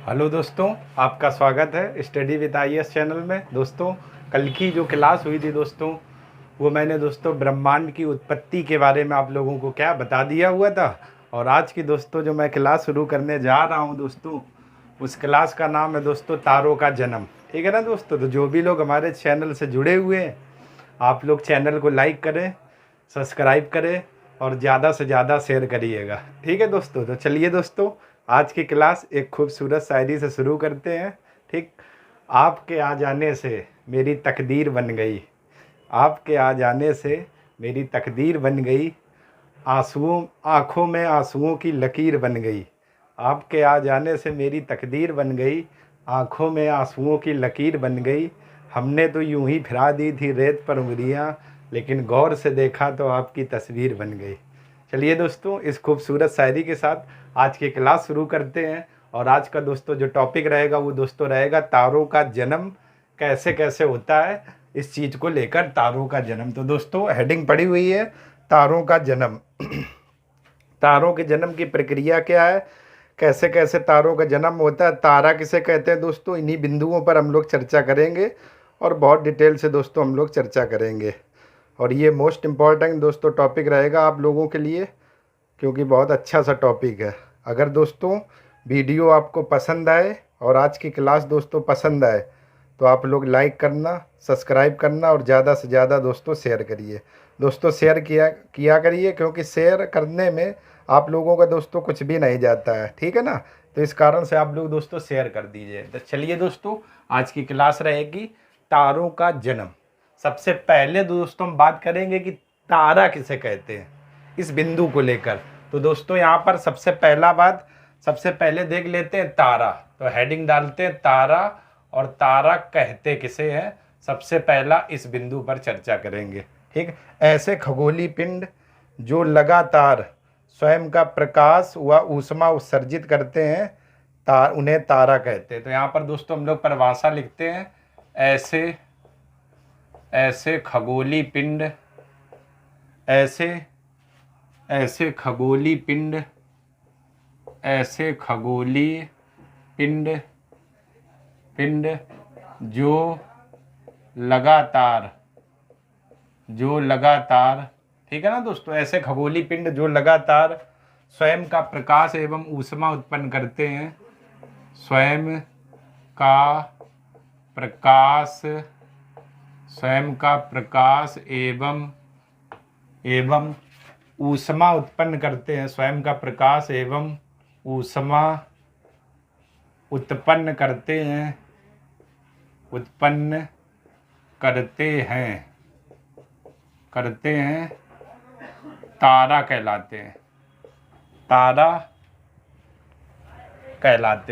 Hello दोस्तों, आपका स्वागत है स्टडी विद आईएएस चैनल में। दोस्तों, कल की जो क्लास हुई थी दोस्तों, वो मैंने दोस्तों ब्रह्मांड की उत्पत्ति के बारे में आप लोगों को क्या बता दिया हुआ था। और आज की दोस्तों जो मैं क्लास शुरू करने जा रहा हूँ दोस्तों, उस क्लास का नाम है दोस्तों तारों का जन्म। ठीक है ना दोस्तों? तो जो भी लोग हमारे चैनल से जुड़े हुए हैं, आप लोग चैनल को लाइक करें, सब्सक्राइब करें और ज़्यादा से ज़्यादा शेयर करिएगा। ठीक है दोस्तों? तो चलिए दोस्तों, आज की क्लास एक खूबसूरत शायरी से शुरू करते हैं। ठीक। आपके आ जाने से मेरी तकदीर बन गई, आपके आ जाने से मेरी तकदीर बन गई, आंसुओं आँखों में आंसुओं की लकीर बन गई। आपके आ जाने से मेरी तकदीर बन गई, आँखों में आंसुओं की लकीर बन गई। हमने तो यूं ही फिरा दी थी रेत पर उंगलियां, लेकिन गौर से देखा तो आपकी तस्वीर बन गई। चलिए दोस्तों, इस खूबसूरत शायरी के साथ आज की क्लास शुरू करते हैं। और आज का दोस्तों जो टॉपिक रहेगा वो दोस्तों रहेगा तारों का जन्म कैसे कैसे होता है। इस चीज़ को लेकर तारों का जन्म। तो दोस्तों हेडिंग पड़ी हुई है तारों का जन्म। तारों के जन्म की प्रक्रिया क्या है, कैसे कैसे तारों का जन्म होता है, तारा किसे कहते हैं दोस्तों, इन्हीं बिंदुओं पर हम लोग चर्चा करेंगे और बहुत डिटेल से दोस्तों हम लोग चर्चा करेंगे। और ये मोस्ट इम्पॉर्टेंट दोस्तों टॉपिक रहेगा आप लोगों के लिए, क्योंकि बहुत अच्छा सा टॉपिक है। अगर दोस्तों वीडियो आपको पसंद आए और आज की क्लास दोस्तों पसंद आए तो आप लोग लाइक करना, सब्सक्राइब करना और ज़्यादा से ज़्यादा दोस्तों शेयर करिए। दोस्तों शेयर किया करिए, क्योंकि शेयर करने में आप लोगों का दोस्तों कुछ भी नहीं जाता है। ठीक है ना? तो इस कारण से आप लोग दोस्तों शेयर कर दीजिए। तो चलिए दोस्तों, आज की क्लास रहेगी तारों का जन्म। सबसे पहले दोस्तों हम बात करेंगे कि तारा किसे कहते हैं, इस बिंदु को लेकर। तो दोस्तों यहाँ पर सबसे पहले देख लेते हैं तारा। तो हेडिंग डालते हैं तारा, और तारा कहते किसे हैं, सबसे पहला इस बिंदु पर चर्चा करेंगे। ठीक। ऐसे खगोलीय पिंड जो लगातार स्वयं का प्रकाश व ऊष्मा उत्सर्जित करते हैं, उन्हें तारा कहते हैं। तो यहाँ पर दोस्तों हम लोग परिभाषा लिखते हैं, ऐसे खगोलीय पिंड, ऐसे खगोलीय पिंड जो लगातार, ठीक है ना दोस्तों, ऐसे खगोलीय पिंड जो लगातार स्वयं का प्रकाश एवं ऊष्मा उत्पन्न करते हैं, स्वयं का प्रकाश एवं ऊष्मा उत्पन्न करते हैं, स्वयं का प्रकाश एवं ऊष्मा उत्पन्न करते हैं, तारा कहलाते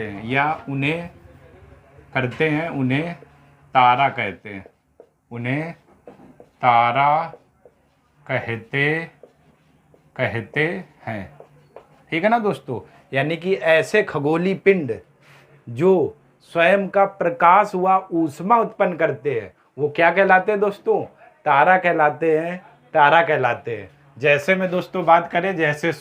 हैं, या उन्हें करते हैं, उन्हें तारा कहते हैं, उन्हें तारा कहते हैं। ठीक है ना दोस्तों? यानी कि ऐसे खगोलीय पिंड जो स्वयं का प्रकाश व ऊष्मा उत्पन्न करते हैं, वो क्या कहलाते हैं दोस्तों, तारा कहलाते हैं। जैसे में दोस्तों बात करें, जैसे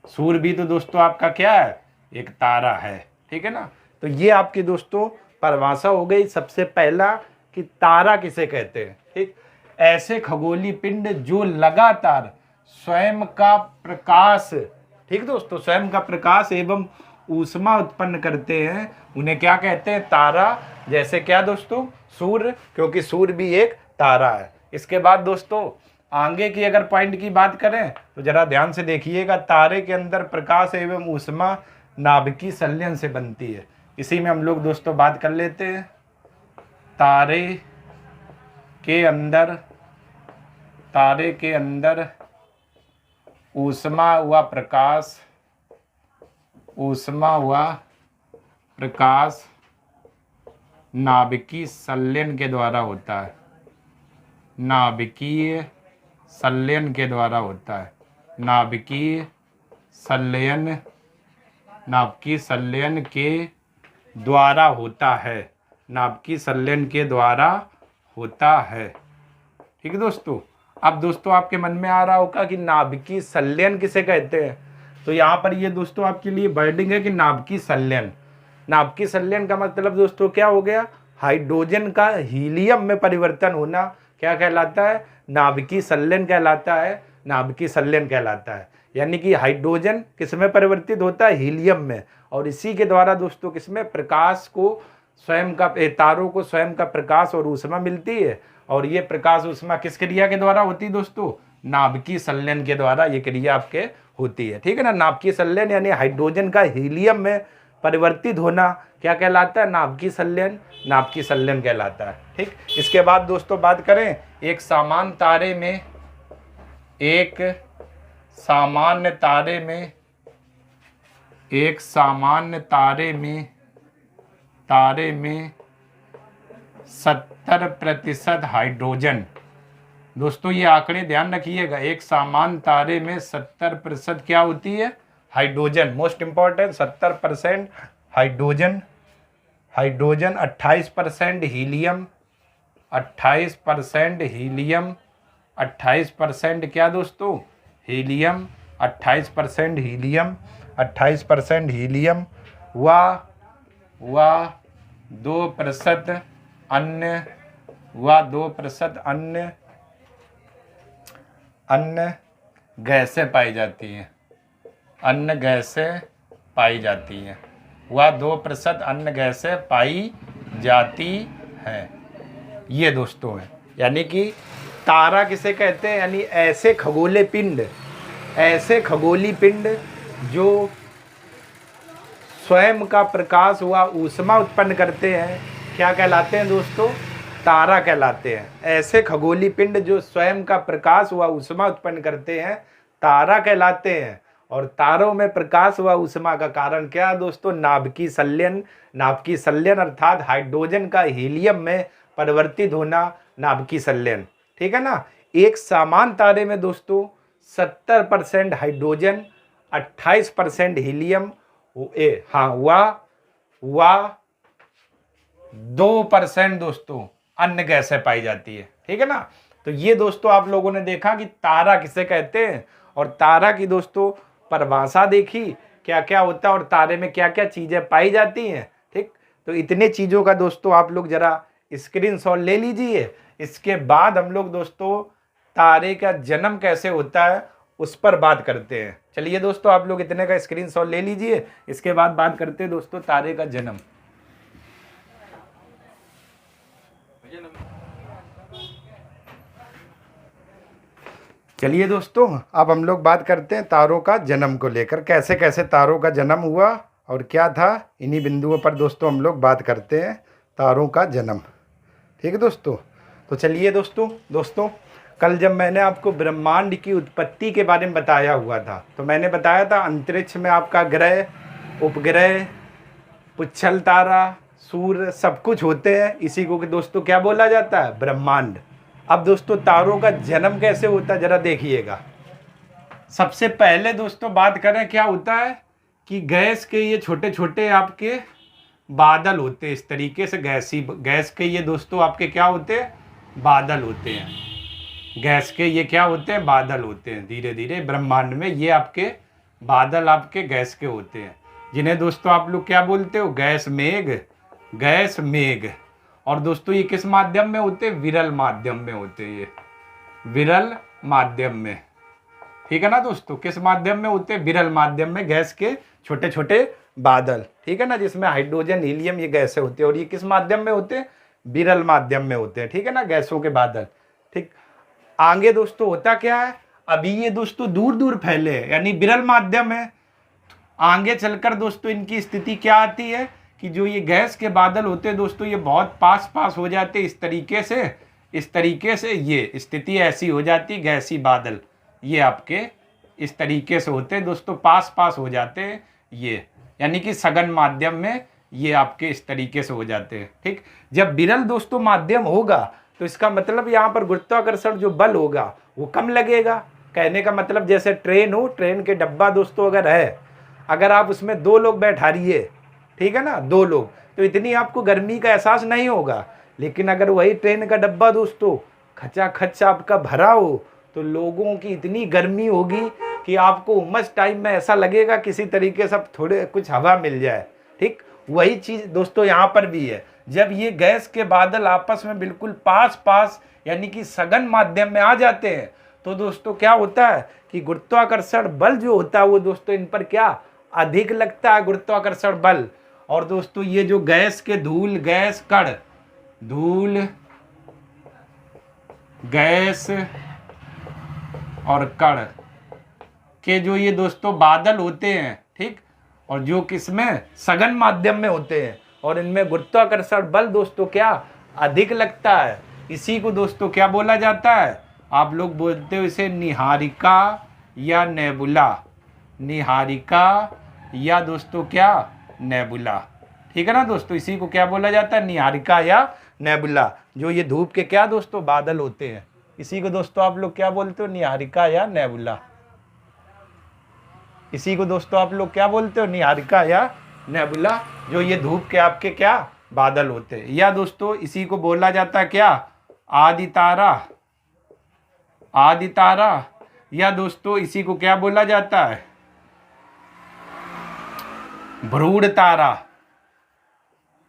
सूर्य भी तो दोस्तों आपका क्या है, एक तारा है। ठीक है ना? तो ये आपकी दोस्तों परिभाषा हो गई सबसे पहला कि तारा किसे कहते हैं। ठीक। ऐसे खगोलीय पिंड जो लगातार स्वयं का प्रकाश, ठीक दोस्तों, स्वयं का प्रकाश एवं ऊष्मा उत्पन्न करते हैं, उन्हें क्या कहते हैं, तारा। जैसे क्या दोस्तों, सूर्य, क्योंकि सूर्य भी एक तारा है। इसके बाद दोस्तों आगे की अगर पॉइंट की बात करें तो जरा ध्यान से देखिएगा, तारे के अंदर प्रकाश एवं ऊष्मा नाभिकीय संलयन से बनती है। इसी में हम लोग दोस्तों बात कर लेते हैं। तारे के अंदर ऊष्मा व प्रकाश नाभिकीय संलयन के द्वारा होता है, नाभिकीय संलयन के द्वारा होता है, नाभिकीय संलयन के द्वारा होता है, नाभिकीय संलयन के द्वारा होता है। ठीक है दोस्तों? अब दोस्तों आपके मन में आ रहा होगा कि नाभिकीय संलयन किसे कहते हैं। तो यहाँ पर ये दोस्तों आपके लिए वर्डिंग है कि नाभिकीय संलयन। नाभिकीय संलयन का मतलब दोस्तों क्या हो गया, हाइड्रोजन का हीलियम में परिवर्तन होना क्या कहलाता है, नाभिकीय संलयन कहलाता है, नाभिकीय संलयन कहलाता है। यानी कि हाइड्रोजन किस में परिवर्तित होता है, हीलियम में, और इसी के द्वारा दोस्तों किसमें, प्रकाश को स्वयं का, तारों को स्वयं का प्रकाश और ऊष्मा मिलती है। और ये प्रकाश ऊष्मा किस क्रिया के द्वारा होती है दोस्तों, नाभिकीय संलयन के द्वारा ये क्रिया आपके होती है। ठीक है ना, नाभिकीय संलयन यानी हाइड्रोजन का हीलियम में परिवर्तित होना क्या कहलाता है, नाभिकीय संलयन, नाभिकीय संलयन कहलाता है। ठीक, इसके बाद दोस्तों बात करें एक सामान्य तारे में, एक सामान्य तारे में, एक सामान्य तारे में 70% हाइड्रोजन। दोस्तों ये आंकड़े ध्यान रखिएगा, एक सामान्य तारे में 70% क्या होती है, hydrogen. Most important 70% hydrogen, hydrogen 28% helium, 28% helium, 28% क्या दोस्तों, हीलियम, 28% हीलियम, 28% हीलियम, व 2% अन्य, व 2% अन्य गैसें पाई जाती हैं, अन्य गैसें पाई जाती हैं, वह 2% अन्य गैसें पाई जाती हैं। ये दोस्तों है, यानी कि तारा किसे कहते हैं, यानी ऐसे खगोलीय पिंड, ऐसे खगोलीय पिंड जो स्वयं का प्रकाश व ऊष्मा उत्पन्न करते हैं, क्या कहलाते हैं दोस्तों, तारा कहलाते हैं। ऐसे खगोलीय पिंड जो स्वयं का प्रकाश व ऊष्मा उत्पन्न करते हैं, तारा कहलाते हैं। और तारों में प्रकाश व ऊष्मा का कारण क्या है दोस्तों, नाभिकीय संलयन, नाभिकीय संलयन अर्थात हाइड्रोजन का हीलियम में परिवर्तित होना, नाभिकीय संलयन। ठीक है ना, एक सामान्य तारे में दोस्तों 70% हाइड्रोजन, 28% हीलियम, वह 2% दोस्तों अन्य गैसें पाई जाती है। ठीक है ना, तो ये दोस्तों आप लोगों ने देखा कि तारा किसे कहते हैं, और तारा की दोस्तों परिभाषा देखी, क्या क्या होता है और तारे में क्या क्या चीजें पाई जाती हैं। ठीक, तो इतने चीजों का दोस्तों आप लोग जरा स्क्रीनशॉट ले लीजिए। इसके बाद हम लोग दोस्तों तारे का जन्म कैसे होता है उस पर बात करते हैं। चलिए दोस्तों आप लोग इतने का स्क्रीनशॉट ले लीजिए, इसके बाद बात करते हैं दोस्तों तारे का जन्म। चलिए दोस्तों अब हम लोग बात करते हैं तारों का जन्म को लेकर, कैसे कैसे तारों का जन्म हुआ और क्या था, इन्हीं बिंदुओं पर दोस्तों हम लोग बात करते हैं तारों का जन्म। ठीक है दोस्तों, तो चलिए दोस्तों कल जब मैंने आपको ब्रह्मांड की उत्पत्ति के बारे में बताया हुआ था, तो मैंने बताया था अंतरिक्ष में आपका ग्रह, उपग्रह, पुच्छल तारा, सूर्य सब कुछ होते हैं, इसी को दोस्तों क्या बोला जाता है, ब्रह्मांड। अब दोस्तों तारों का जन्म कैसे होता है जरा देखिएगा। सबसे पहले दोस्तों बात करें क्या होता है कि गैस के ये छोटे छोटे आपके बादल होते हैं, इस तरीके से गैस के ये दोस्तों आपके क्या होते हैं, बादल होते हैं। गैस के ये क्या होते हैं, बादल होते हैं। धीरे धीरे ब्रह्मांड में ये आपके बादल आपके गैस के होते हैं, जिन्हें दोस्तों आप लोग क्या बोलते हो, गैस मेघ, गैस मेघ। और दोस्तों ये किस माध्यम में होते हैं, विरल माध्यम में होते हैं, ये विरल माध्यम में। ठीक है ना दोस्तों, किस माध्यम में होते हैं, विरल माध्यम में गैस के छोटे छोटे बादल। ठीक है ना, जिसमें हाइड्रोजन, हीलियम ये गैसें होती है, और ये किस माध्यम में होते हैं, विरल माध्यम में होते हैं। ठीक है ना, गैसों के बादल। ठीक, आगे दोस्तों होता क्या है, अभी ये दोस्तों दूर दूर फैले हैं, यानी विरल माध्यम है। आगे चलकर दोस्तों इनकी स्थिति क्या आती है कि जो ये गैस के बादल होते हैं दोस्तों, ये बहुत पास पास हो जाते हैं, इस तरीके से ये स्थिति ऐसी हो जाती है, गैसी बादल ये आपके इस तरीके से होते हैं दोस्तों, पास पास हो जाते हैं ये, यानी कि सघन माध्यम में ये आपके इस तरीके से हो जाते हैं। ठीक, जब विरल दोस्तों माध्यम होगा तो इसका मतलब यहाँ पर गुरुत्वाकर्षण जो बल होगा वो कम लगेगा। कहने का मतलब जैसे ट्रेन हो, ट्रेन के डब्बा दोस्तों अगर है, अगर आप उसमें 2 लोग बैठाइए, ठीक है ना, 2 लोग, तो इतनी आपको गर्मी का एहसास नहीं होगा। लेकिन अगर वही ट्रेन का डब्बा दोस्तों खचाखच आपका भरा हो, तो लोगों की इतनी गर्मी होगी कि आपको उमस टाइम में ऐसा लगेगा किसी तरीके से थोड़े कुछ हवा मिल जाए। ठीक, वही चीज़ दोस्तों यहाँ पर भी है। जब ये गैस के बादल आपस में बिल्कुल पास पास यानी कि सघन माध्यम में आ जाते हैं तो दोस्तों क्या होता है कि गुरुत्वाकर्षण बल जो होता है वो दोस्तों इन पर क्या अधिक लगता है, गुरुत्वाकर्षण बल। और दोस्तों ये जो गैस के धूल गैस कण, धूल गैस और कण के जो ये दोस्तों बादल होते हैं, ठीक, और जो किसमें सघन माध्यम में होते हैं और इनमें गुरुत्वाकर्षण बल दोस्तों क्या अधिक लगता है, इसी को दोस्तों क्या बोला जाता है, आप लोग बोलते हो इसे निहारिका या नेबुला, निहारिका या दोस्तों क्या नेबुला। ठीक है ना दोस्तों, इसी को क्या बोला जाता है, निहारिका या नेबुला। जो ये धूप के क्या दोस्तों बादल होते हैं, इसी को दोस्तों आप लोग क्या बोलते हो, निहारिका या नेबुला। इसी को दोस्तों आप लोग क्या बोलते हो, निहारिका या नेबुला, जो ये धूप के आपके क्या बादल होते हैं। या दोस्तों इसी को बोला जाता है क्या, आदि तारा, आदि तारा। या दोस्तों इसी को क्या बोला जाता है, भ्रूण तारा,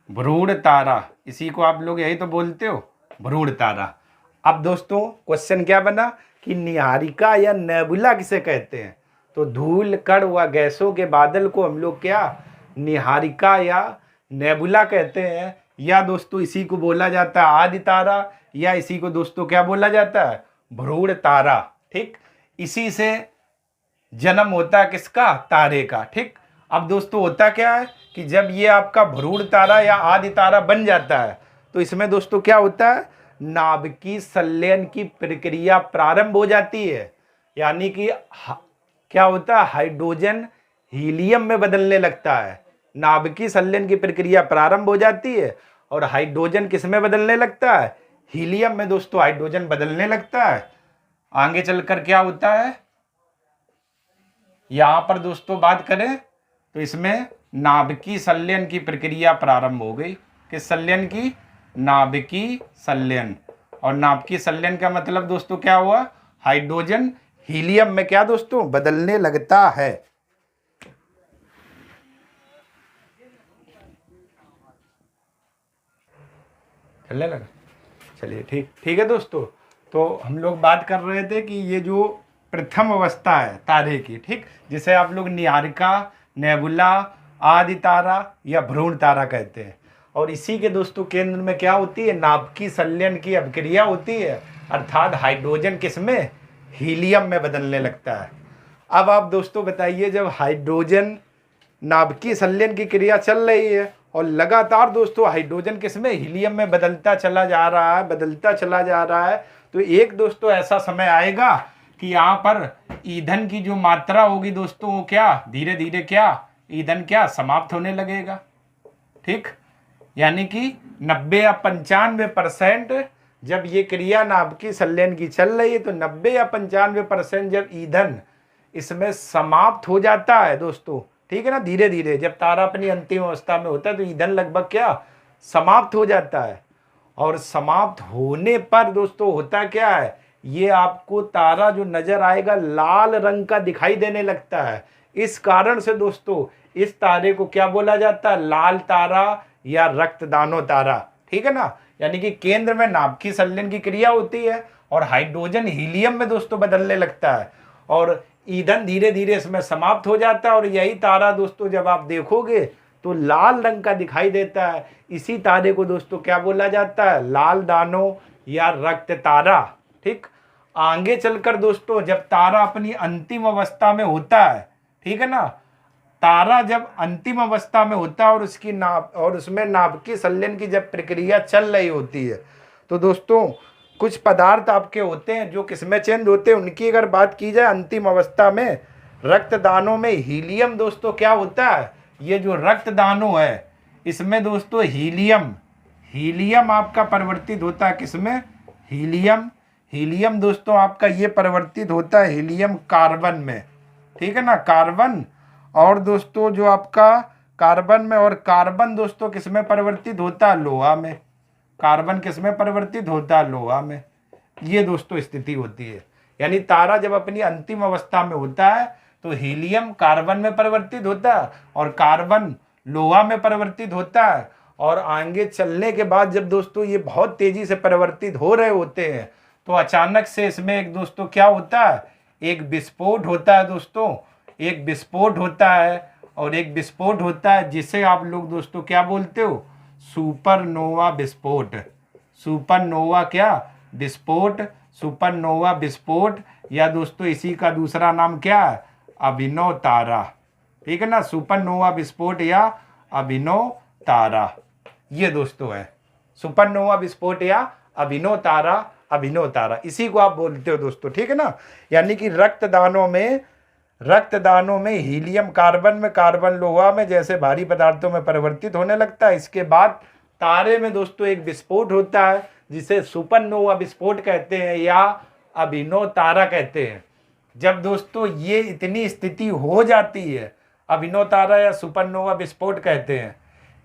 भ्रूण तारा। इसी को आप लोग यही तो बोलते हो, भ्रूण तारा। अब दोस्तों क्वेश्चन क्या बना कि निहारिका या नेबुला किसे कहते हैं, तो धूल कण व गैसों के बादल को हम लोग क्या निहारिका या नेबुला कहते हैं। या दोस्तों इसी को बोला जाता है आदि तारा, या इसी को दोस्तों क्या बोला जाता है, भ्रूण तारा। ठीक, इसी से जन्म होता है किसका, तारे का। ठीक, अब दोस्तों होता क्या है कि जब ये आपका भ्रूण तारा या आदि तारा बन जाता है तो इसमें दोस्तों क्या होता है, नाभिकीय संलयन की प्रक्रिया प्रारंभ हो जाती है। यानी कि क्या होता है, हाइड्रोजन हीलियम में बदलने लगता है। नाभिकीय संलयन की प्रक्रिया प्रारंभ हो जाती है और हाइड्रोजन किस में बदलने लगता है, हीलियम में दोस्तों हाइड्रोजन बदलने लगता है। आगे चलकर क्या होता है, यहां पर दोस्तों बात करें तो इसमें नाभिकीय संलयन की प्रक्रिया प्रारंभ हो गई। किस संलयन की, नाभिकीय संलयन। और नाभिकीय संलयन का मतलब दोस्तों क्या हुआ, हाइड्रोजन हीलियम में क्या दोस्तों बदलने लगता है। चलने लगा, चलिए ठीक ठीक है दोस्तों। तो हम लोग बात कर रहे थे कि ये जो प्रथम अवस्था है तारे की, ठीक, जिसे आप लोग निहारिका, नेबुला, आदि तारा या भ्रूण तारा कहते हैं। और इसी के दोस्तों केंद्र में क्या होती है, नाभिकीय संलयन की अभिक्रिया होती है, अर्थात हाइड्रोजन किसमें, हीलियम में बदलने लगता है। अब आप दोस्तों बताइए, जब हाइड्रोजन नाभिकीय संलयन की क्रिया चल रही है और लगातार दोस्तों हाइड्रोजन किसमें, हीलियम में बदलता चला जा रहा है, बदलता चला जा रहा है, तो एक दोस्तों ऐसा समय आएगा कि यहाँ पर ईंधन की जो मात्रा होगी दोस्तों वो क्या धीरे धीरे क्या ईंधन क्या समाप्त होने लगेगा। ठीक, यानी कि 90 या 95% जब ये क्रिया नाभिकीय संलयन की चल रही है तो 90 या 95% जब ईंधन इसमें समाप्त हो जाता है दोस्तों, ठीक है ना, धीरे धीरे जब तारा अपनी अंतिम अवस्था में होता है तो ईंधन लगभग क्या समाप्त हो जाता है। और समाप्त होने पर दोस्तों होता क्या है, ये आपको तारा जो नजर आएगा लाल रंग का दिखाई देने लगता है। इस कारण से दोस्तों इस तारे को क्या बोला जाता है, लाल तारा या रक्तदानो तारा। ठीक है ना, यानी कि केंद्र में नाभिकीय संलयन की क्रिया होती है और हाइड्रोजन हीलियम में दोस्तों बदलने लगता है और ईंधन धीरे धीरे इसमें समाप्त हो जाता है। और यही तारा दोस्तों जब आप देखोगे तो लाल रंग का दिखाई देता है। इसी तारे को दोस्तों क्या बोला जाता है, लाल दानों या रक्त तारा। ठीक, आगे चलकर दोस्तों जब तारा अपनी अंतिम अवस्था में होता है, ठीक है ना, तारा जब अंतिम अवस्था में होता है और उसकी और उसमें नाभिकीय संलयन की जब प्रक्रिया चल रही होती है तो दोस्तों कुछ पदार्थ आपके होते हैं जो किसमें चेंज होते हैं, उनकी अगर बात की जाए अंतिम अवस्था में रक्तदानों में हीलियम दोस्तों क्या होता है, ये जो रक्तदानों है इसमें दोस्तों हीलियम, हीलियम आपका परिवर्तित होता है किसमें, हीलियम, हीलियम दोस्तों आपका ये परिवर्तित होता है हीलियम कार्बन में। ठीक है ना, कार्बन। और दोस्तों जो आपका कार्बन में, और कार्बन दोस्तों किसमें परिवर्तित होता है, लोहा में। कार्बन किसमें परिवर्तित होता है, लोहा में। ये दोस्तों स्थिति होती है। यानी तारा जब अपनी अंतिम अवस्था में होता है तो हीलियम कार्बन में परिवर्तित होता है और कार्बन लोहा में परिवर्तित होता है, और आगे चलने के बाद जब दोस्तों ये बहुत तेजी से परिवर्तित हो रहे होते हैं तो अचानक से इसमें एक दोस्तों क्या होता है, एक विस्फोट होता है दोस्तों, एक विस्फोट होता है, और एक विस्फोट होता है जिसे आप लोग दोस्तों क्या बोलते हो, सुपरनोवा विस्फोट। सुपरनोवा क्या, विस्फोट, सुपरनोवा विस्फोट, या दोस्तों इसी का दूसरा नाम क्या है, अभिनव तारा। ठीक है ना, सुपरनोवा विस्फोट या अभिनव तारा, ये दोस्तों है सुपरनोवा विस्फोट या अभिनव तारा। अभिनव तारा इसी को आप बोलते हो दोस्तों। ठीक है ना, यानी कि रक्तदानों में हीलियम कार्बन में, कार्बन लोहा में जैसे भारी पदार्थों में परिवर्तित होने लगता है। इसके बाद तारे में दोस्तों एक विस्फोट होता है जिसे सुपरनोवा विस्फोट कहते हैं या अभिनव तारा कहते हैं। जब दोस्तों ये इतनी स्थिति हो जाती है, अभिनव तारा या सुपरनोवा विस्फोट कहते हैं।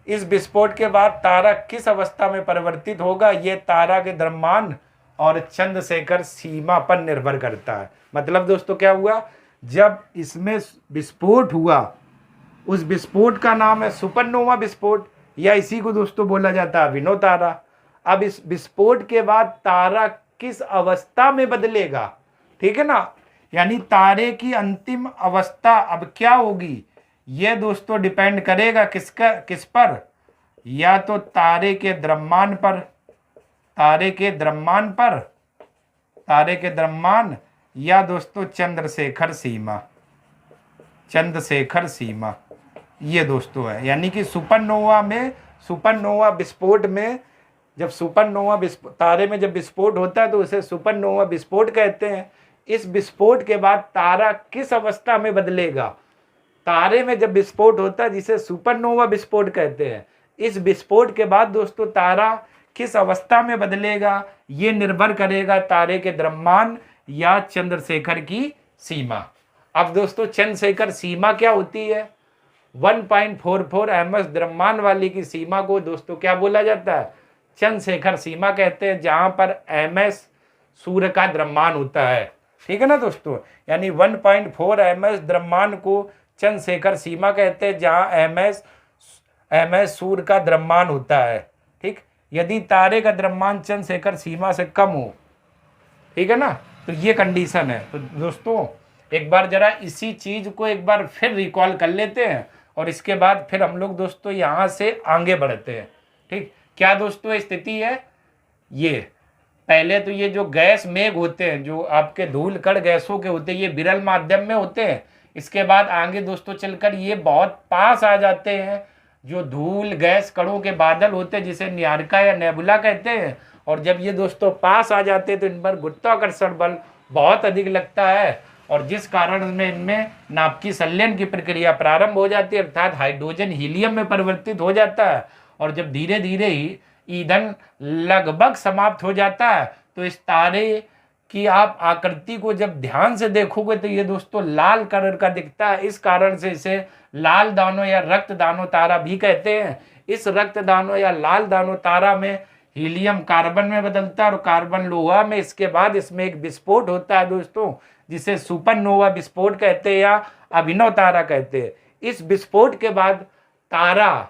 इस विस्फोट के बाद तारा किस अवस्था में परिवर्तित होगा, ये तारा के द्रव्यमान और चंद्रशेखर सीमा पर निर्भर करता है। मतलब दोस्तों क्या हुआ, जब इसमें विस्फोट हुआ, उस विस्फोट का नाम है सुपरनोवा विस्फोट, या इसी को दोस्तों बोला जाता है अभिनव तारा। अब इस विस्फोट के बाद तारा किस अवस्था में बदलेगा, ठीक है ना, यानी तारे की अंतिम अवस्था अब क्या होगी, ये दोस्तों डिपेंड करेगा किस पर, या तो तारे के द्रव्यमान पर, तारे के द्रव्यमान, या दोस्तों चंद्रशेखर सीमा, चंद्रशेखर सीमा, ये दोस्तों है। यानी कि सुपरनोवा विस्फोट में जब तारे में जब विस्फोट होता है तो उसे सुपरनोवा विस्फोट कहते हैं। इस विस्फोट के बाद तारा किस अवस्था में बदलेगा, तारे में जब विस्फोट होता है जिसे सुपरनोवा विस्फोट कहते हैं, इस विस्फोट के बाद दोस्तों तारा किस अवस्था में बदलेगा, ये निर्भर करेगा तारे के द्रव्यमान या चंद्रशेखर की सीमा। अब दोस्तों चंद्रशेखर सीमा क्या होती है, 1.44 ms द्रव्यमान वाली की सीमा को दोस्तों क्या बोला जाता है, चंद्रशेखर सीमा कहते हैं, जहां पर ms सूर्य का द्रव्यमान होता है। ठीक है ना दोस्तों, यानी 1.4 ms द्रव्यमान को चंद्रशेखर सीमा कहते हैं, जहां ms सूर्य का द्रव्यमान होता है। ठीक, यदि तारे का द्रव्यमान चंद्रशेखर सीमा से कम हो, ठीक है ना, तो ये कंडीशन है। तो दोस्तों एक बार जरा इसी चीज को एक बार फिर रिकॉल कर लेते हैं और इसके बाद फिर हम लोग दोस्तों यहाँ से आगे बढ़ते हैं। ठीक, क्या दोस्तों स्थिति है, ये पहले तो ये जो गैस मेघ होते हैं, जो आपके धूल कण गैसों के होते हैं, ये विरल माध्यम में होते हैं। इसके बाद आगे दोस्तों चलकर ये बहुत पास आ जाते हैं, जो धूल गैस कणों के बादल होते हैं जिसे न्यारका या नेबुला कहते हैं। और जब ये दोस्तों पास आ जाते हैं तो इन पर गुरुत्वाकर्षण बल बहुत अधिक लगता है, और जिस कारण में इनमें नाभिकीय संलयन की प्रक्रिया प्रारंभ हो जाती है, अर्थात हाइड्रोजन हीलियम में परिवर्तित हो जाता है। और जब धीरे धीरे ही ईंधन लगभग समाप्त हो जाता है तो इस तारे की आप आकृति को जब ध्यान से देखोगे तो ये दोस्तों लाल कलर का दिखता है। इस कारण से इसे लाल दानों या रक्त दानों तारा भी कहते हैं। इस रक्त दानों या लाल दानों तारा में हीलियम कार्बन में बदलता है और कार्बन लोहा में। इसके बाद इसमें एक विस्फोट होता है दोस्तों, जिसे सुपरनोवा विस्फोट कहते हैं या अभिनव तारा कहते हैं। इस विस्फोट के बाद तारा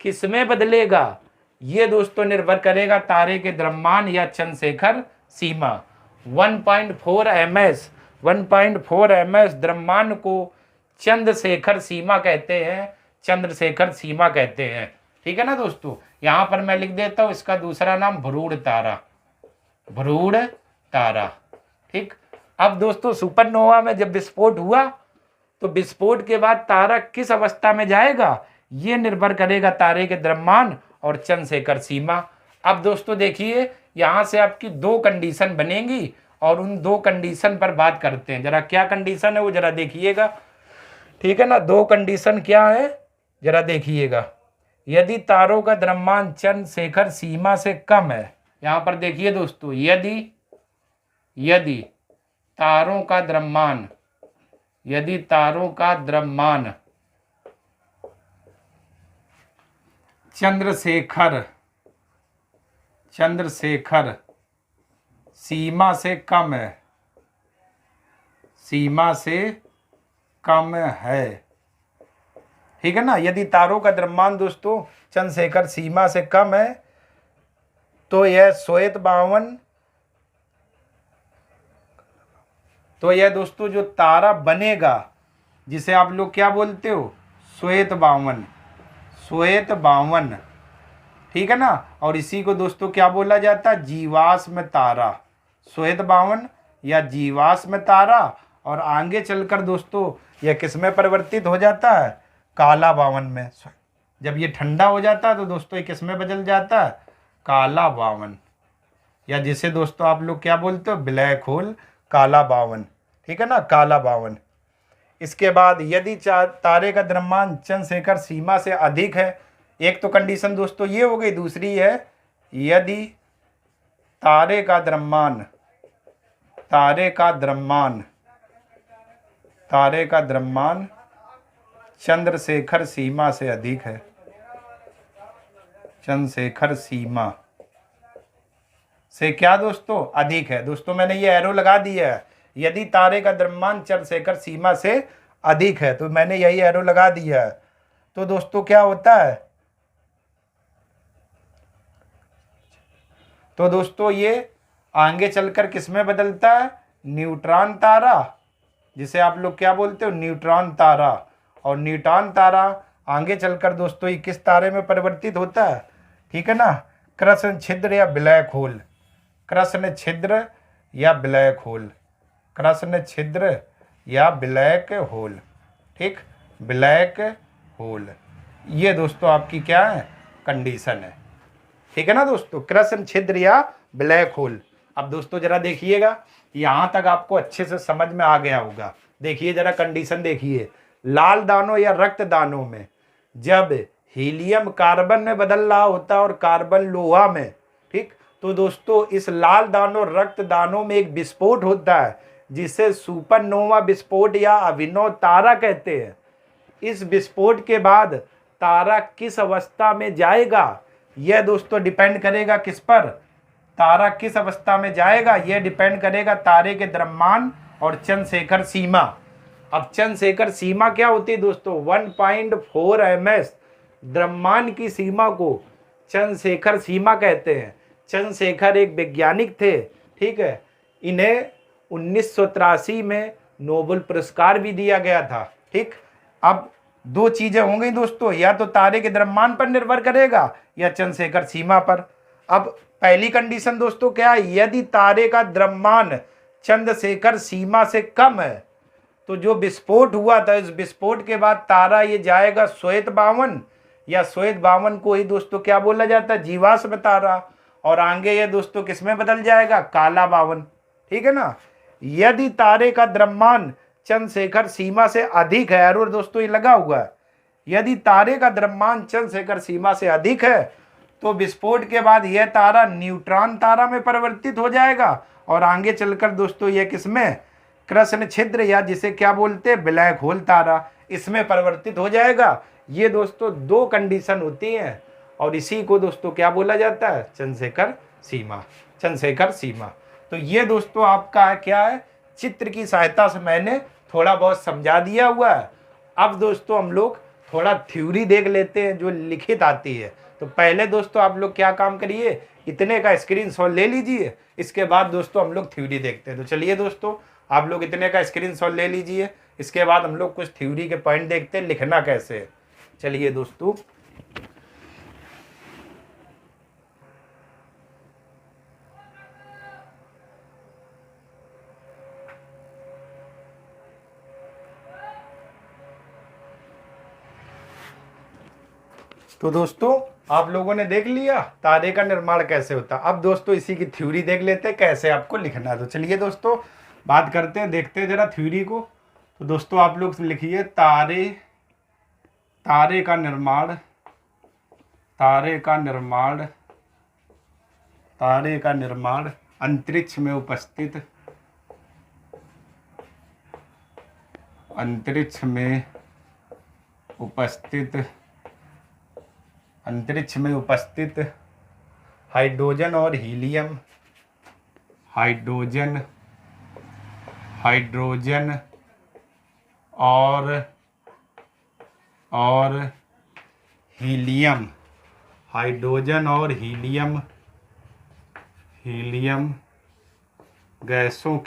किसमें बदलेगा, ये दोस्तों निर्भर करेगा तारे के द्रव्यमान या चंद्रशेखर सीमा। 1.4 ms द्रव्यमान को चंद्रशेखर सीमा कहते हैं, चंद्रशेखर सीमा कहते हैं। ठीक है ना दोस्तों, यहां पर मैं लिख देता हूं इसका दूसरा नाम भ्रूण तारा, भ्रूण तारा। ठीक, अब दोस्तों सुपरनोवा में जब विस्फोट हुआ तो विस्फोट के बाद तारा किस अवस्था में जाएगा, ये निर्भर करेगा तारे के द्रव्यमान और चंद्रशेखर सीमा। अब दोस्तों देखिए यहां से आपकी दो कंडीशन बनेंगी और उन दो कंडीशन पर बात करते हैं। जरा क्या कंडीशन है वो जरा देखिएगा। ठीक है ना, दो कंडीशन क्या है जरा देखिएगा। यदि तारों का द्रव्यमान चंद्रशेखर सीमा से कम है, यहां पर देखिए दोस्तों, यदि तारों का द्रव्यमान चंद्रशेखर सीमा से कम है, सीमा से कम है। ठीक है ना। यदि तारों का द्रव्यमान दोस्तों चंद्रशेखर सीमा से कम है तो यह श्वेत बावन, तो यह दोस्तों जो तारा बनेगा जिसे आप लोग क्या बोलते हो, श्वेत बावन, श्वेत बावन। ठीक है ना। और इसी को दोस्तों क्या बोला जाता है, जीवाश्म तारा, श्वेत बावन या जीवाश्म तारा। और आगे चलकर दोस्तों यह किस में परिवर्तित हो जाता है, काला बावन में। जब ये ठंडा हो जाता है तो दोस्तों ये किस में बदल जाता है, काला बावन, या जिसे दोस्तों आप लोग क्या बोलते हो, ब्लैक होल, काला बावन। ठीक है ना, काला बावन। इसके बाद यदि तारे का द्रव्यमान चंद्रशेखर सीमा से अधिक है, एक तो कंडीशन दोस्तों ये हो गई, दूसरी है यदि तारे का द्रव्यमान, तारे का द्रव्यमान, तारे का द्रव्यमान चंद्रशेखर सीमा से अधिक है, चंद्रशेखर सीमा से क्या दोस्तों, अधिक है। दोस्तों मैंने ये एरो लगा दिया है, यदि तारे का द्रव्यमान चंद्रशेखर सीमा से अधिक है, तो मैंने यही एरो लगा दिया है। तो दोस्तों क्या होता है, तो दोस्तों ये आगे चलकर किस में बदलता है, न्यूट्रॉन तारा, जिसे आप लोग क्या बोलते हो, न्यूट्रॉन तारा। और न्यूट्रॉन तारा आगे चलकर दोस्तों ये किस तारे में परिवर्तित होता है, ठीक है ना, कृष्ण छिद्र या ब्लैक होल, कृष्ण छिद्र या ब्लैक होल, कृष्ण छिद्र या ब्लैक होल। ठीक, ब्लैक होल। ये दोस्तों आपकी क्या है, कंडीशन है। ठीक है ना दोस्तों, कृष्ण छिद्र या ब्लैक होल। अब दोस्तों जरा देखिएगा, यहाँ तक आपको अच्छे से समझ में आ गया होगा। देखिए जरा कंडीशन देखिए, लाल दानों या रक्त दानों में जब हीलियम कार्बन में बदल रहा होता है और कार्बन लोहा में, ठीक, तो दोस्तों इस लाल दानों रक्त दानों में एक विस्फोट होता है जिसे सुपरनोवा विस्फोट या अभिनव तारा कहते हैं। इस विस्फोट के बाद तारा किस अवस्था में जाएगा, यह दोस्तों डिपेंड करेगा किस पर, तारा किस अवस्था में जाएगा, यह डिपेंड करेगा तारे के द्रव्यमान और चंद्रशेखर सीमा। अब चंद्रशेखर सीमा क्या होती है दोस्तों, 1.4 ms द्रव्यमान की सीमा को चंद्रशेखर सीमा कहते हैं। चंद्रशेखर एक वैज्ञानिक थे, ठीक है, इन्हें 1983 में नोबेल पुरस्कार भी दिया गया था। ठीक, अब दो चीजें हो गई दोस्तों, या तो तारे के द्रव्यमान पर निर्भर करेगा या चंद्रशेखर सीमा पर। अब पहली कंडीशन दोस्तों क्या है, यदि तारे का द्रव्यमान चंद्रशेखर सीमा से कम है, तो जो विस्फोट हुआ था इस विस्फोट के बाद तारा ये जाएगा श्वेत बावन, या श्वेत बावन को ही दोस्तों क्या बोला जाता है, जीवाश्म तारा। और आगे ये दोस्तों किसमें बदल जाएगा, काला बावन। ठीक है ना। यदि तारे का द्रव्यमान चंद्रशेखर सीमा से अधिक है, और दोस्तों ये लगा हुआ है, यदि तारे का द्रव्यमान चंद्रशेखर सीमा से अधिक है तो विस्फोट के बाद यह तारा न्यूट्रॉन तारा में परिवर्तित हो जाएगा और आगे चलकर दोस्तों यह किसमें, कृष्ण छिद्र या जिसे क्या बोलते हैं, ब्लैक होल तारा, इसमें परिवर्तित हो जाएगा। ये दोस्तों दो कंडीशन होती हैं और इसी को दोस्तों क्या बोला जाता है, चंद्रशेखर सीमा, चंद्रशेखर सीमा। तो ये दोस्तों आपका क्या है, चित्र की सहायता से मैंने थोड़ा बहुत समझा दिया हुआ है। अब दोस्तों हम लोग थोड़ा थ्योरी देख लेते हैं जो लिखित आती है। तो पहले दोस्तों आप लोग क्या काम करिए, इतने का स्क्रीनशॉट ले लीजिए, इसके बाद दोस्तों हम लोग थ्योरी देखते हैं। तो चलिए दोस्तों आप लोग इतने का स्क्रीनशॉट ले लीजिए, इसके बाद हम लोग कुछ थ्योरी के पॉइंट देखते हैं, लिखना कैसे है। चलिए दोस्तों, तो दोस्तों आप लोगों ने देख लिया तारे का निर्माण कैसे होता। अब दोस्तों इसी की थ्योरी देख लेते हैं कैसे आपको लिखना है। तो चलिए दोस्तों बात करते हैं, देखते हैं जरा थ्योरी को। तो दोस्तों आप लोग लिखिए, तारे का निर्माण, तारे का निर्माण, तारे का निर्माण अंतरिक्ष में उपस्थित, अंतरिक्ष में उपस्थित, अंतरिक्ष में उपस्थित हाइड्रोजन और हीलियम, हाइड्रोजन, हाइड्रोजन और हीलियम, हाइड्रोजन और हीलियम गैसों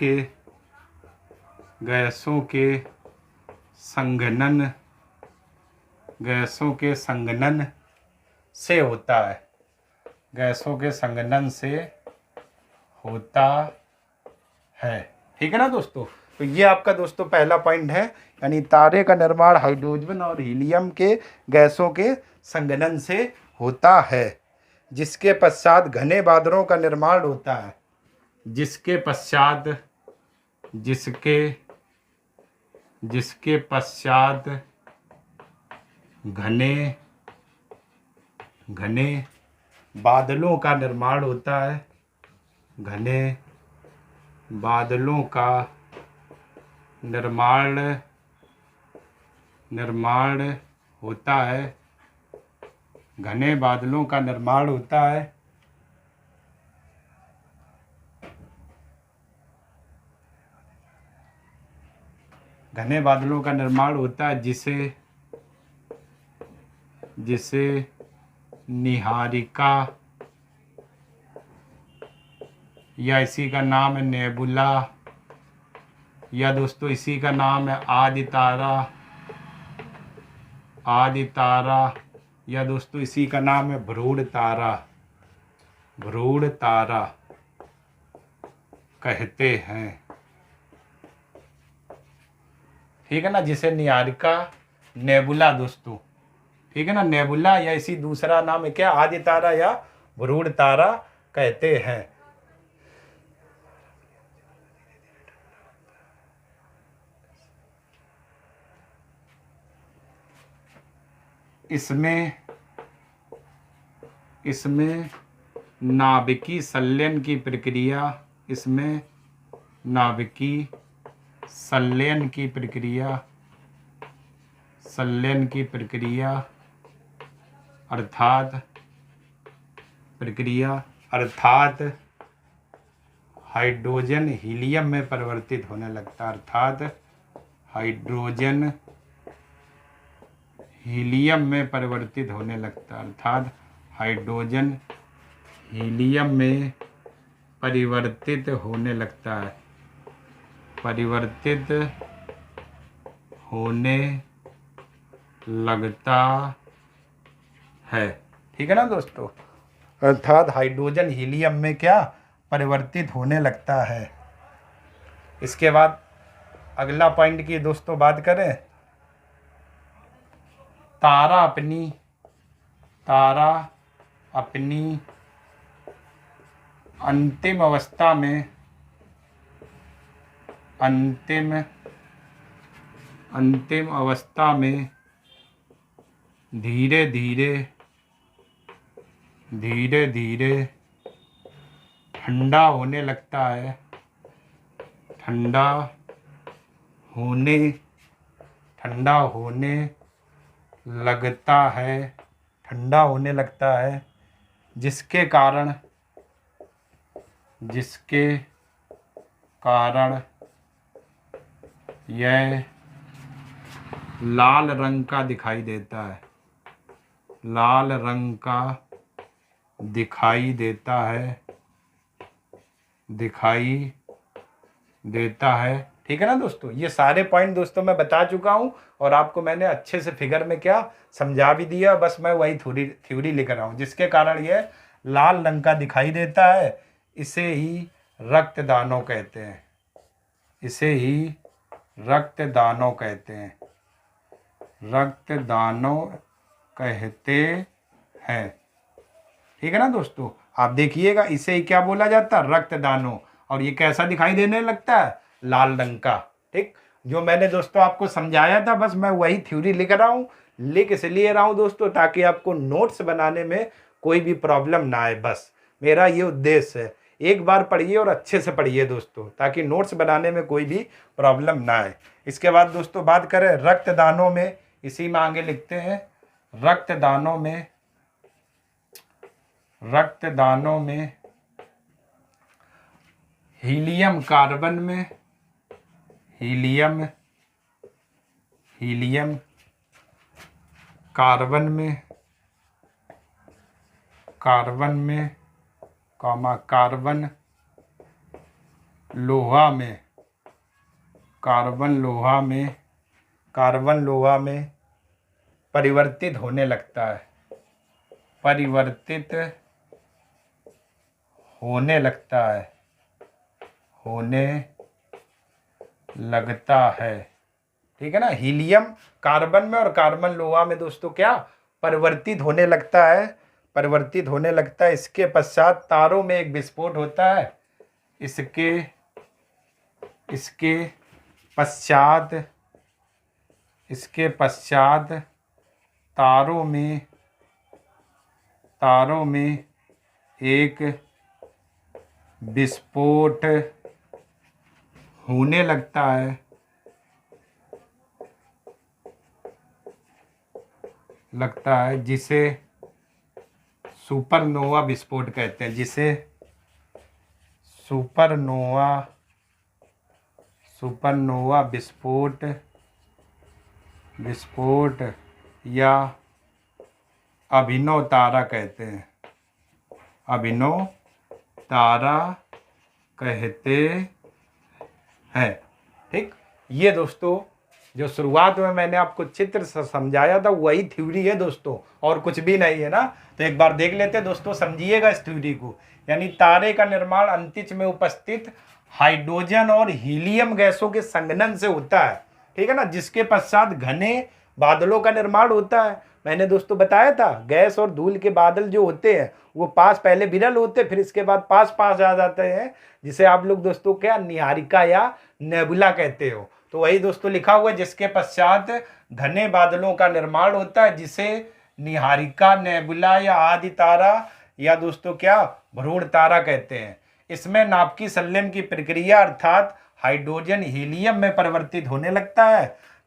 संघनन से होता है, गैसों के संघनन से होता है। ठीक है ना दोस्तों। तो ये आपका दोस्तों पहला पॉइंट है, यानी तारे का निर्माण हाइड्रोजन और हीलियम के गैसों के संघनन से होता है, जिसके पश्चात घने बादलों का निर्माण होता है, जिसके पश्चात घने बादलों का निर्माण होता है, घने बादलों का निर्माण होता है, घने बादलों का निर्माण होता है, घने बादलों का निर्माण होता है, जिसे निहारिका या इसी का नाम है नेबुला, या दोस्तों इसी का नाम है आदि तारा, या दोस्तों इसी का नाम है भ्रूण तारा कहते हैं। ठीक है ना, जिसे निहारिका नेबुला दोस्तों, ठीक है ना, नेबुला या इसी दूसरा नाम है क्या, आदि तारा या भ्रूण तारा कहते हैं। इसमें नाभिकीय संलयन की प्रक्रिया अर्थात हाइड्रोजन हीलियम में परिवर्तित होने लगता है, अर्थात हाइड्रोजन हीलियम में परिवर्तित होने लगता है, अर्थात हाइड्रोजन हीलियम में परिवर्तित होने लगता है, परिवर्तित होने लगता है। ठीक है ना दोस्तों, अर्थात हाइड्रोजन हीलियम में क्या परिवर्तित होने लगता है। इसके बाद अगला पॉइंट की दोस्तों बात करें, तारा अपनी अंतिम अवस्था में धीरे धीरे ठंडा होने लगता है, ठंडा होने लगता है, जिसके कारण यह लाल रंग का दिखाई देता है, लाल रंग का दिखाई देता है। ठीक है ना दोस्तों, ये सारे पॉइंट दोस्तों मैं बता चुका हूँ और आपको मैंने अच्छे से फिगर में क्या समझा भी दिया, बस मैं वही थ्योरी लेकर रहा हूँ, जिसके कारण यह लाल रंग का दिखाई देता है। इसे ही रक्तदानों कहते हैं, इसे ही रक्तदानों कहते हैं। ठीक है ना दोस्तों, आप देखिएगा इसे ही क्या बोला जाता है, रक्तदानों, और ये कैसा दिखाई देने लगता है, लाल रंग का। ठीक, जो मैंने दोस्तों आपको समझाया था बस मैं वही थ्योरी लिख रहा हूँ, लिख इसलिए रहा हूँ दोस्तों ताकि आपको नोट्स बनाने में कोई भी प्रॉब्लम ना आए, बस मेरा ये उद्देश्य है। एक बार पढ़िए और अच्छे से पढ़िए दोस्तों, ताकि नोट्स बनाने में कोई भी प्रॉब्लम ना आए। इसके बाद दोस्तों बात करें रक्तदानों में, इसी में आगे लिखते हैं, रक्तदानों में हीलियम कार्बन में हीलियम हीलियम कार्बन में कार्बन लोहा में परिवर्तित होने लगता है, ठीक है ना। हीलियम कार्बन में और कार्बन लोहा में दोस्तों क्या परिवर्तित होने लगता है। इसके पश्चात तारों में एक विस्फोट होता है। इसके पश्चात तारों में एक विस्फोट होने लगता है जिसे सुपरनोवा विस्फोट कहते हैं, सुपरनोवा विस्फोट या अभिनव तारा कहते हैं। ठीक, ये दोस्तों जो शुरुआत में मैंने आपको चित्र से समझाया था वही थ्योरी है दोस्तों, और कुछ भी नहीं है ना। तो एक बार देख लेते हैं दोस्तों, समझिएगा इस थ्योरी को। यानी तारे का निर्माण अंतरिक्ष में उपस्थित हाइड्रोजन और हीलियम गैसों के संघनन से होता है, ठीक है ना, जिसके पश्चात घने बादलों का निर्माण होता है। मैंने दोस्तों बताया था गैस और धूल के बादल जो होते हैं वो पहले विरल होते, फिर इसके बाद पास आ जाते हैं, जिसे आप लोग दोस्तों क्या निहारिका या नेबुला कहते हो। तो वही दोस्तों लिखा हुआ है, जिसके पश्चात घने बादलों का निर्माण होता है, जिसे निहारिका, नेबुला या आदि तारा या दोस्तों क्या भ्रूण तारा कहते हैं। इसमें नाभिकीय संलयन की प्रक्रिया अर्थात हाइड्रोजन हीलियम में परिवर्तित होने लगता है।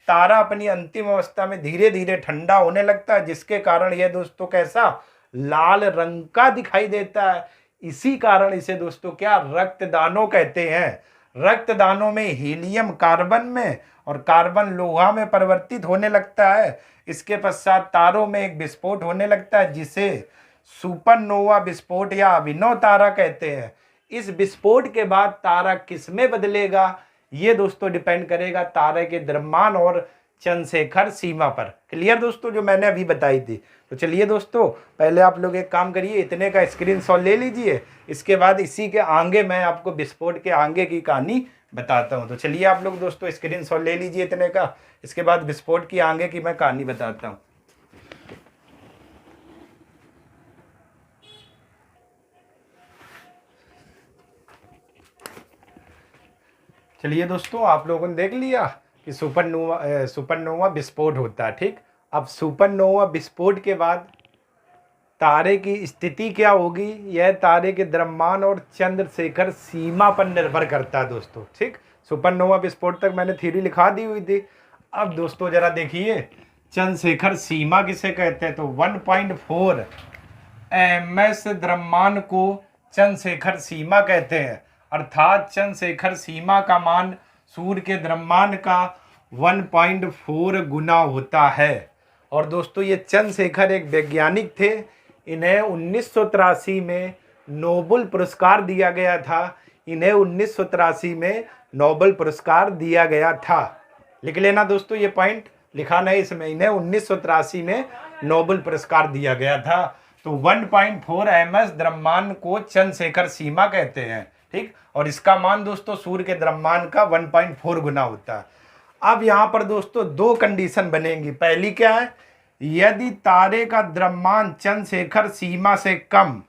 तारा अपनी अंतिम अवस्था में धीरे धीरे ठंडा होने लगता है, जिसके कारण यह दोस्तों कैसा लाल रंग का दिखाई देता है। इसी कारण इसे दोस्तों क्या रक्तदानों कहते हैं। रक्तदानों में हीलियम कार्बन में और कार्बन लोहा में परिवर्तित होने लगता है। इसके पश्चात तारों में एक विस्फोट होने लगता है, जिसे सुपरनोवा विस्फोट या अभिनव तारा कहते हैं। इस विस्फोट के बाद तारा किसमें बदलेगा, ये दोस्तों डिपेंड करेगा तारे के द्रव्यमान और चंद्रशेखर सीमा पर। क्लियर दोस्तों, जो मैंने अभी बताई थी। तो चलिए दोस्तों, पहले आप लोग एक काम करिए, इतने का स्क्रीनशॉट ले लीजिए। इसके बाद इसी के आगे मैं आपको विस्फोट के आगे की कहानी बताता हूँ। तो चलिए आप लोग दोस्तों स्क्रीनशॉट ले लीजिए इतने का, इसके बाद विस्फोट की आगे की मैं कहानी बताता हूँ। चलिए दोस्तों, आप लोगों ने देख लिया कि सुपरनोवा विस्फोट होता है। ठीक, अब सुपरनोवा विस्फोट के बाद तारे की स्थिति क्या होगी, यह तारे के द्रव्यमान और चंद्रशेखर सीमा पर निर्भर करता है दोस्तों। ठीक, सुपरनोवा विस्फोट तक मैंने थ्योरी लिखा दी हुई थी। अब दोस्तों जरा देखिए चंद्रशेखर सीमा किसे कहते हैं। तो 1.4 ms द्रव्यमान को चंद्रशेखर सीमा कहते हैं। अर्थात चंद्रशेखर सीमा का मान सूर्य के द्रव्यमान का 1.4 गुना होता है। और दोस्तों ये चंद्रशेखर एक वैज्ञानिक थे, इन्हें 1983 में नोबेल पुरस्कार दिया गया था। इन्हें 1983 में नोबेल पुरस्कार दिया गया था। लिख लेना दोस्तों, ये पॉइंट लिखा नहीं इसमें, इन्हें 1983 में नोबेल पुरस्कार दिया गया था। तो 1.4 ms द्रव्यमान को चंद्रशेखर सीमा कहते हैं। ठीक, और इसका मान दोस्तों सूर्य के द्रव्यमान का 1.4 गुना होता है। अब यहाँ पर दोस्तों दो कंडीशन बनेंगी। पहली क्या है, यदि तारे का द्रव्यमान चंद्रशेखर सीमा से कम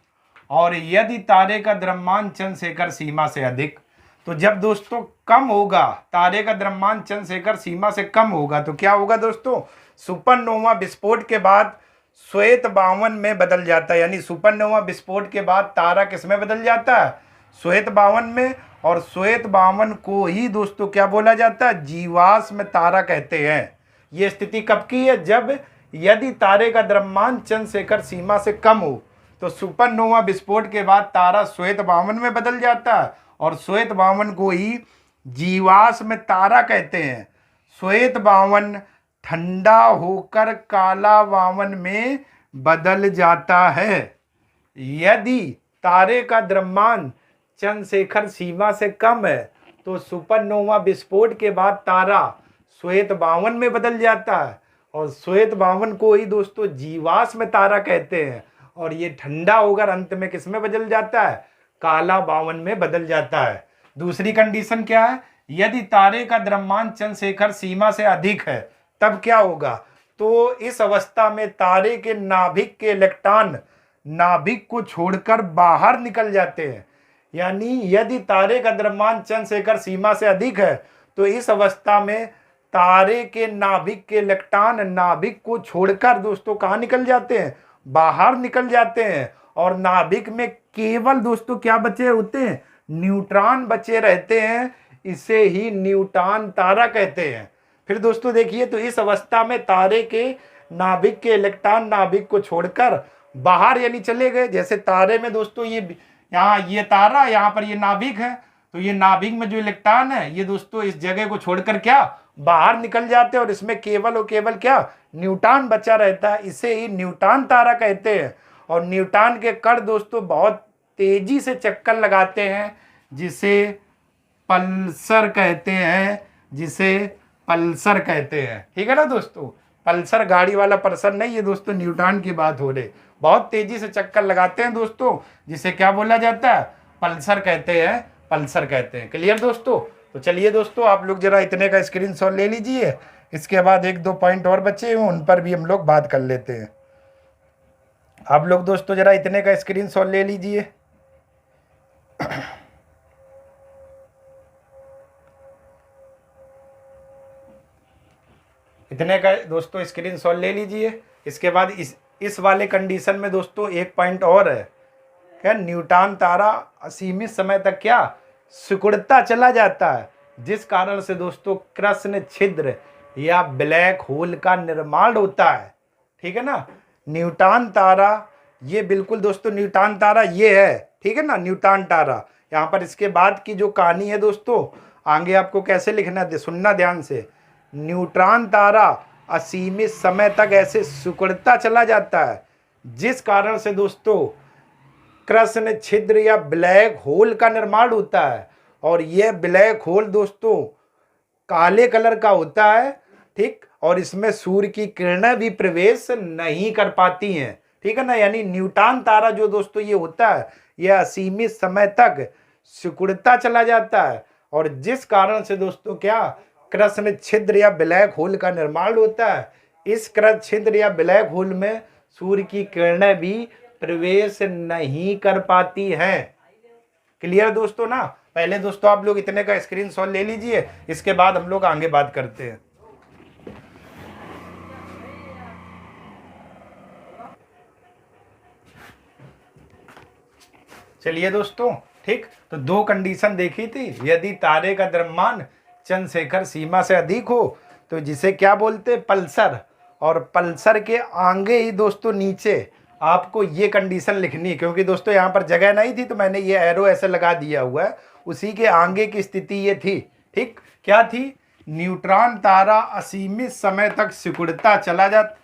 और यदि तारे का द्रव्यमान चंद्रशेखर सीमा से अधिक। तो जब दोस्तों कम होगा, तारे का द्रव्यमान चंद्रशेखर सीमा से कम होगा, तो क्या होगा दोस्तों, सुपरनोवा विस्फोट के बाद श्वेत बावन में बदल जाता है। यानी सुपरनोवा विस्फोट के बाद तारा किस में बदल जाता है, श्वेत बावन में। और श्वेत बावन को ही दोस्तों क्या बोला जाता है, जीवाश्म तारा कहते हैं। ये स्थिति कब की है, जब यदि तारे का द्रव्यमान चंद्रशेखर सीमा से कम हो, तो सुपरनोवा विस्फोट के बाद तारा श्वेत बावन में बदल जाता है और श्वेत बावन को ही जीवाश्म तारा कहते हैं। श्वेत बावन ठंडा होकर काला बावन में बदल जाता है। यदि तारे का द्रव्यमान चंद्रशेखर सीमा से कम है तो सुपरनोवा विस्फोट के बाद तारा श्वेत बावन में बदल जाता है, और श्वेत बावन को ही दोस्तों जीवाश्म तारा कहते हैं, और ये ठंडा होकर अंत में किस में बदल जाता है? काला बावन में बदल जाता है। दूसरी कंडीशन क्या है? यदि तारे का द्रव्यमान चंद्रशेखर सीमा से अधिक है तब क्या होगा? तो इस अवस्था में तारे के नाभिक के इलेक्ट्रॉन नाभिक को छोड़कर बाहर निकल जाते हैं। यानी यदि तारे का द्रव्यमान चंद्रशेखर सीमा से अधिक है तो इस अवस्था में तारे के नाभिक के इलेक्ट्रॉन नाभिक को छोड़कर दोस्तों कहाँ निकल जाते हैं? बाहर निकल जाते हैं, और नाभिक में केवल दोस्तों क्या बचे होते हैं? न्यूट्रॉन बचे रहते हैं। इसे ही न्यूट्रॉन तारा कहते हैं। फिर दोस्तों देखिए, तो इस अवस्था में तारे के नाभिक के इलेक्ट्रॉन नाभिक को छोड़कर बाहर यानी चले गए। जैसे तारे में दोस्तों ये यहाँ ये तारा, यहाँ पर ये नाभिक है, तो ये नाभिक में जो इलेक्ट्रॉन है ये दोस्तों इस जगह को छोड़कर क्या बाहर निकल जाते हैं, और इसमें केवल और केवल क्या न्यूट्रॉन बचा रहता है। इसे ही न्यूट्रॉन तारा कहते हैं। और न्यूट्रॉन के कण दोस्तों बहुत तेजी से चक्कर लगाते हैं, जिसे पल्सर कहते हैं, जिसे पल्सर कहते हैं। ठीक है ना दोस्तों? पल्सर गाड़ी वाला पल्सर नहीं, ये दोस्तों न्यूट्रॉन की बात हो रही। बहुत तेजी से चक्कर लगाते हैं दोस्तों, जिसे क्या बोला जाता है? पल्सर कहते हैं, पल्सर कहते हैं। क्लियर दोस्तों? तो चलिए दोस्तों, आप लोग जरा इतने का स्क्रीनशॉट ले लीजिए। इसके बाद एक दो पॉइंट और बचे हैं, उन पर भी हम लोग बात कर लेते हैं। आप लोग दोस्तों जरा इतने का स्क्रीनशॉट ले लीजिए। इतने का दोस्तों स्क्रीनशॉट ले लीजिए। इसके बाद इस वाले कंडीशन में दोस्तों एक पॉइंट और है। क्या? न्यूट्रॉन तारा असीमित समय तक क्या सिकुड़ता चला जाता है, जिस कारण से दोस्तों कृष्ण छिद्र या ब्लैक होल का निर्माण होता है। ठीक है ना? न्यूट्रॉन तारा ये बिल्कुल दोस्तों न्यूट्रॉन तारा ये है। ठीक है ना? न्यूट्रॉन तारा। यहाँ पर इसके बाद की जो कहानी है दोस्तों, आगे आपको कैसे लिखना है सुनना ध्यान से। न्यूट्रॉन तारा असीमित समय तक ऐसे सिकुड़ता चला जाता है, जिस कारण से दोस्तों कृष्ण छिद्र या ब्लैक होल का निर्माण होता है। और यह ब्लैक होल दोस्तों काले कलर का होता है। ठीक? और इसमें सूर्य की किरणें भी प्रवेश नहीं कर पाती हैं। ठीक है ना? यानी न्यूट्रॉन तारा जो दोस्तों ये होता है, यह असीमित समय तक सिकुड़ता चला जाता है, और जिस कारण से दोस्तों क्या कृष्ण छिद्र या ब्लैक होल का निर्माण होता है। इस कृष्ण छिद्र या ब्लैक होल में सूर्य की किरणें भी प्रवेश नहीं कर पाती हैं। क्लियर दोस्तों ना? पहले दोस्तों आप लोग इतने का स्क्रीनशॉट ले लीजिए, इसके बाद हम लोग आगे बात करते हैं। चलिए दोस्तों, ठीक, तो दो कंडीशन देखी थी। यदि तारे का द्रव्यमान चंद्रशेखर सीमा से अधिक हो तो जिसे क्या बोलते? पल्सर। और पल्सर के आगे ही दोस्तों नीचे आपको ये कंडीशन लिखनी, क्योंकि दोस्तों यहाँ पर जगह नहीं थी तो मैंने ये एरो ऐसे लगा दिया हुआ है। उसी के आगे की स्थिति ये थी। ठीक? क्या थी? न्यूट्रॉन तारा असीमित समय तक सिकुड़ता चला जाता,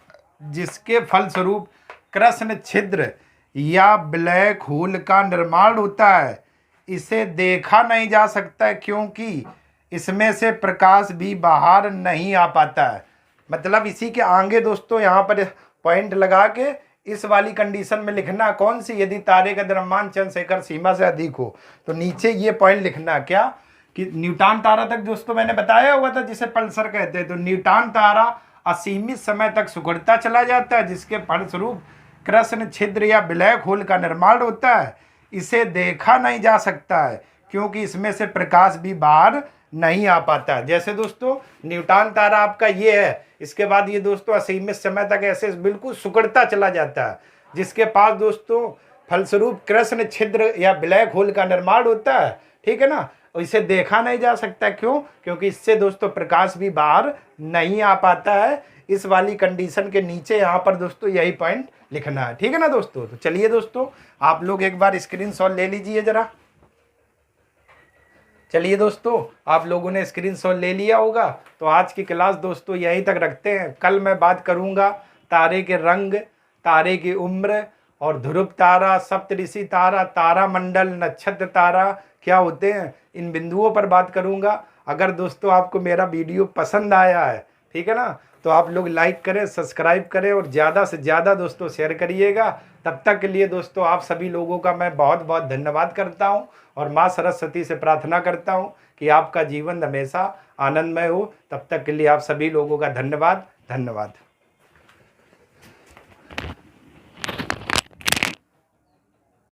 जिसके फलस्वरूप कृष्ण छिद्र या ब्लैक होल का निर्माण होता है। इसे देखा नहीं जा सकता क्योंकि इसमें से प्रकाश भी बाहर नहीं आ पाता है। मतलब इसी के आगे दोस्तों यहाँ पर पॉइंट लगा के इस वाली कंडीशन में लिखना कौन सी? यदि तारे का द्रव्यमान चंद्रशेखर सीमा से अधिक हो तो नीचे ये पॉइंट लिखना क्या कि न्यूट्रॉन तारा तक दोस्तों मैंने बताया हुआ था जिसे पल्सर कहते हैं। तो न्यूट्रॉन तारा असीमित समय तक सिकुड़ता चला जाता है, जिसके फलस्वरूप कृष्ण छिद्र या ब्लैक होल का निर्माण होता है। इसे देखा नहीं जा सकता है क्योंकि इसमें से प्रकाश भी बाहर नहीं आ पाता। जैसे दोस्तों न्यूट्रॉन तारा आपका ये है, इसके बाद ये दोस्तों असीमित समय तक ऐसे बिल्कुल सिकुड़ता चला जाता है, जिसके पास दोस्तों फलस्वरूप कृष्ण छिद्र या ब्लैक होल का निर्माण होता है। ठीक है ना? और इसे देखा नहीं जा सकता। क्यों? क्योंकि इससे दोस्तों प्रकाश भी बाहर नहीं आ पाता है। इस वाली कंडीशन के नीचे यहाँ पर दोस्तों यही पॉइंट लिखना है। ठीक है ना दोस्तों? तो चलिए दोस्तों आप लोग एक बार स्क्रीनशॉट ले लीजिए जरा। चलिए दोस्तों, आप लोगों ने स्क्रीनशॉट ले लिया होगा, तो आज की क्लास दोस्तों यहीं तक रखते हैं। कल मैं बात करूंगा तारे के रंग, तारे की उम्र और ध्रुव तारा, सप्तऋषि तारा, तारामंडल, नक्षत्र तारा क्या होते हैं, इन बिंदुओं पर बात करूंगा। अगर दोस्तों आपको मेरा वीडियो पसंद आया है, ठीक है ना, तो आप लोग लाइक करें, सब्सक्राइब करें और ज़्यादा से ज़्यादा दोस्तों शेयर करिएगा। तब तक के लिए दोस्तों आप सभी लोगों का मैं बहुत बहुत धन्यवाद करता हूं और माँ सरस्वती से प्रार्थना करता हूं कि आपका जीवन हमेशा आनंदमय हो। तब तक के लिए आप सभी लोगों का धन्यवाद।